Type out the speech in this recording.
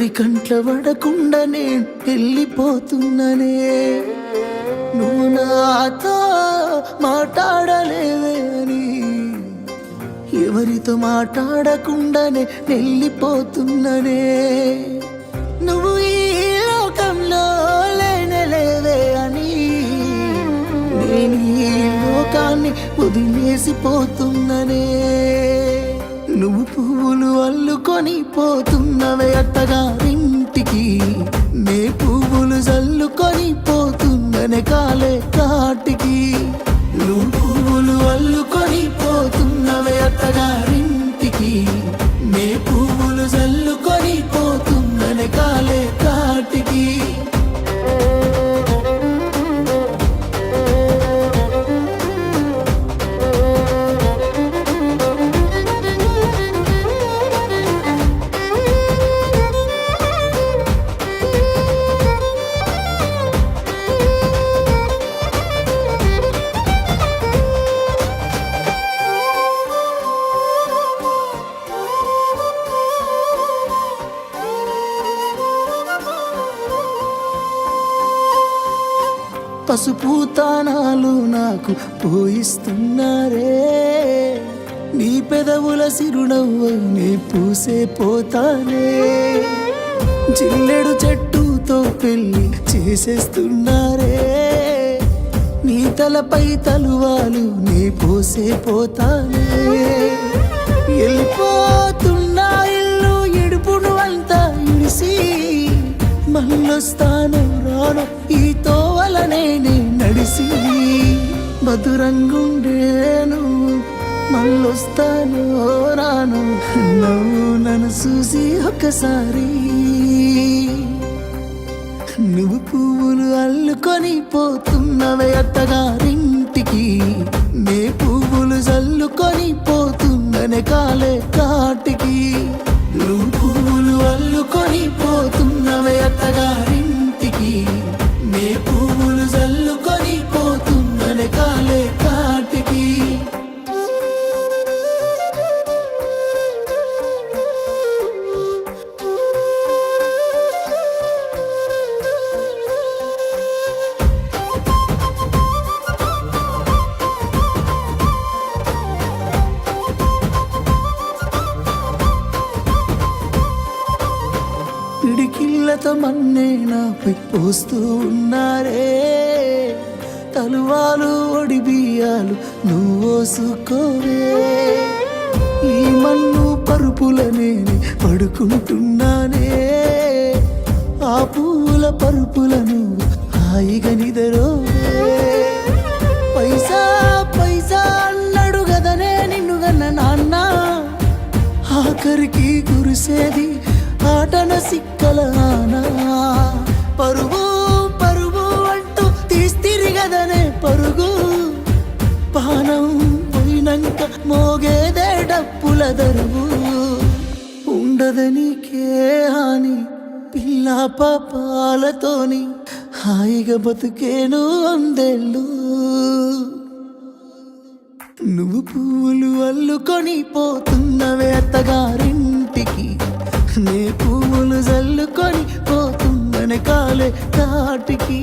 ఎవరి కంట్ల పడకుండా నేను వెళ్ళిపోతున్ననే. నువ్వు నాతో మాట్లాడలేవే అని ఎవరితో మాట్లాడకుండానే వెళ్ళిపోతున్ననే. నువ్వు ఈ లోకంలో లేనలేవే అని నేను ఈ లోకాన్ని వదిలేసిపోతున్ననే. నువ్వు పువ్వులు అల్లుకొని పోతున్నవే అత్తగారింటికి, నే పువ్వులు జల్లుకొని పోతున్ననే కాలే కాటికి. నువ్వు పువ్వులు అల్లుకొని పోతున్నవే అత్తగారింటికి, నే పువ్వులు జల్లుకొని పోతున్ననే కాలే కాటికి. పసుపు తానాలు నాకు పోయిస్తున్నారే, నీ పెదవుల సిరునవ్వు నీ పూసే పోతానే. జిల్లెడు చెట్టుతో పెళ్లి చేసేస్తున్నారే, నీ తలపై తలువాలు నీ పోసే పోతానే. వెళ్ళిపోతున్నా ఇల్లు ఇడుపును అంతా ఇడిసి, మళ్ళొస్తాను రాను ఈ తోవలనే నడిసి. మధురంగుండేను మళ్ళొస్తాను రాను, నువ్వు నన్ను చూసి ఒక్కసారి. నువ్వు పువ్వులు అల్లుకొని పోతున్నవే అత్తగారింటికి, నే పువ్వులు జల్లుకొని పోతున్ననే కాలే కాటికి. నువ్వు పువ్వులు అల్లుకొని పోతున్నవే అత్తగారింటికి, నే పువ్వులు జల్లుకొని పోతున్ననే కాలే కాటికి. పిడికిళ్ళతో మన్నే నాపై పోస్తూ ఉన్నారే, తలువాలు ఒడి బియ్యాలు నువ్వోసుకోవే. ఈ మన్ను పరుపులనే పడుకుంటున్నానే, ఆ పూల పరుపులను హాయిగా నిదరోవే. పైసా పైసా అన్నాడు గదనే నిన్ను గన్న నాన్న, ఆఖరికి కురిసేది ఆటన సిక్కల ఆనా. పరుగు పరుగు అంటూ తీస్తిరిగదనే పరుగు, పానం పోయినంక మోగేదే డప్పుల దరువు. ఉండదనికే హాని పిల్ల పాపాలతోని, హాయిగా బతుకేను వందేళ్ళు. నువ్వు పువ్వులు అల్లుకొని పోతున్నవే అత్తగారింటికి, నే పువ్వులు జల్లుకొని పోతున్ననే కాలే కాటికి.